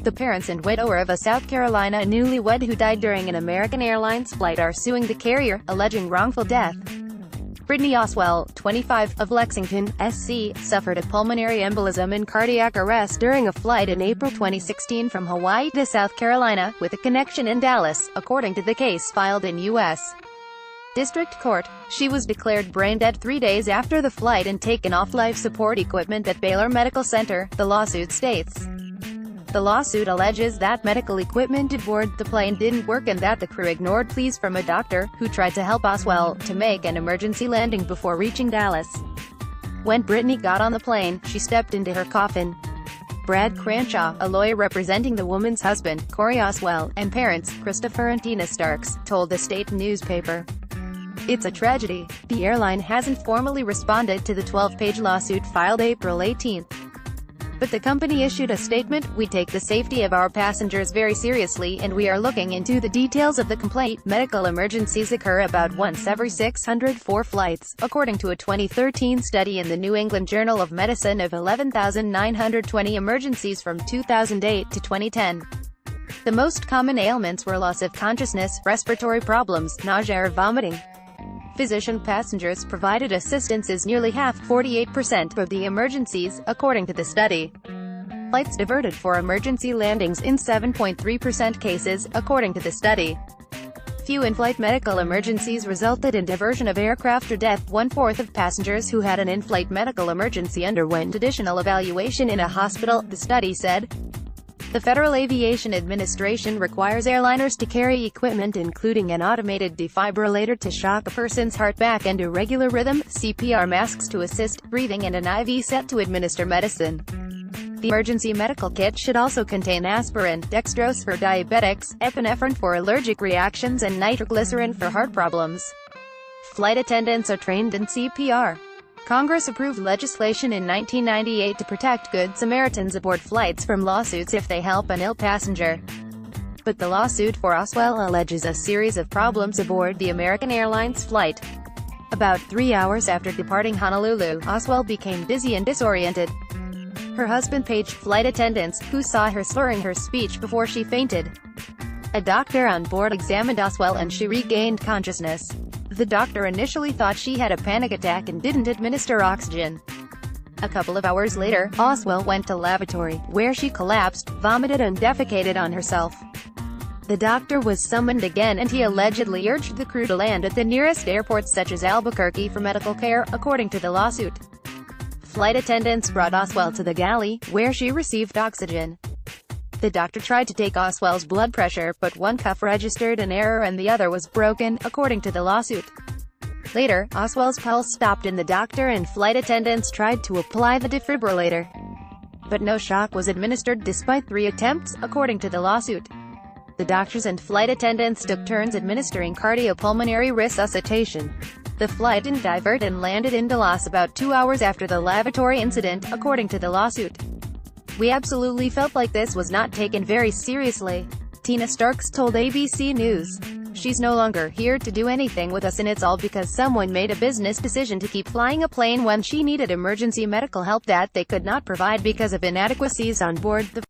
The parents and widower of a South Carolina newlywed who died during an American Airlines flight are suing the carrier, alleging wrongful death. Brittany Oswell, 25, of Lexington, SC, suffered a pulmonary embolism and cardiac arrest during a flight in April 2016 from Hawaii to South Carolina, with a connection in Dallas, according to the case filed in U.S. District Court. She was declared brain dead 3 days after the flight and taken off life support equipment at Baylor Medical Center, the lawsuit states. The lawsuit alleges that medical equipment aboard the plane didn't work and that the crew ignored pleas from a doctor, who tried to help Oswell to make an emergency landing before reaching Dallas. When Brittany got on the plane, she stepped into her coffin. Brad Cranshaw, a lawyer representing the woman's husband, Corey Oswell, and parents, Christopher and Tina Starks, told the state newspaper. "It's a tragedy." The airline hasn't formally responded to the 12-page lawsuit filed April 18. But the company issued a statement: "We take the safety of our passengers very seriously and we are looking into the details of the complaint. Medical emergencies occur about once every 604 flights, according to a 2013 study in the New England Journal of Medicine of 11,920 emergencies from 2008 to 2010. The most common ailments were loss of consciousness, respiratory problems, nausea or vomiting. Physician passengers provided assistance is nearly half, 48%, of the emergencies, according to the study. Flights diverted for emergency landings in 7.3% cases, according to the study. Few in-flight medical emergencies resulted in diversion of aircraft or death. 1/4 of passengers who had an in-flight medical emergency underwent additional evaluation in a hospital, the study said. The Federal Aviation Administration requires airliners to carry equipment including an automated defibrillator to shock a person's heart back and irregular rhythm, CPR masks to assist breathing, and an IV set to administer medicine. The emergency medical kit should also contain aspirin, dextrose for diabetics, epinephrine for allergic reactions, and nitroglycerin for heart problems. Flight attendants are trained in CPR. Congress approved legislation in 1998 to protect Good Samaritans aboard flights from lawsuits if they help an ill passenger. But the lawsuit for Oswell alleges a series of problems aboard the American Airlines flight. About 3 hours after departing Honolulu, Oswell became dizzy and disoriented. Her husband paged flight attendants, who saw her slurring her speech before she fainted. A doctor on board examined Oswell and she regained consciousness. The doctor initially thought she had a panic attack and didn't administer oxygen. A couple of hours later, Oswell went to lavatory, where she collapsed, vomited and defecated on herself. The doctor was summoned again and he allegedly urged the crew to land at the nearest airports such as Albuquerque for medical care, according to the lawsuit. Flight attendants brought Oswell to the galley, where she received oxygen. The doctor tried to take Oswell's blood pressure, but one cuff registered an error and the other was broken, according to the lawsuit. Later, Oswell's pulse stopped and the doctor and flight attendants tried to apply the defibrillator. But no shock was administered despite 3 attempts, according to the lawsuit. The doctors and flight attendants took turns administering cardiopulmonary resuscitation. The flight didn't divert and landed in Dallas about 2 hours after the lavatory incident, according to the lawsuit. "We absolutely felt like this was not taken very seriously," Tina Starks told ABC News. "She's no longer here to do anything with us and it's all because someone made a business decision to keep flying a plane when she needed emergency medical help that they could not provide because of inadequacies on board the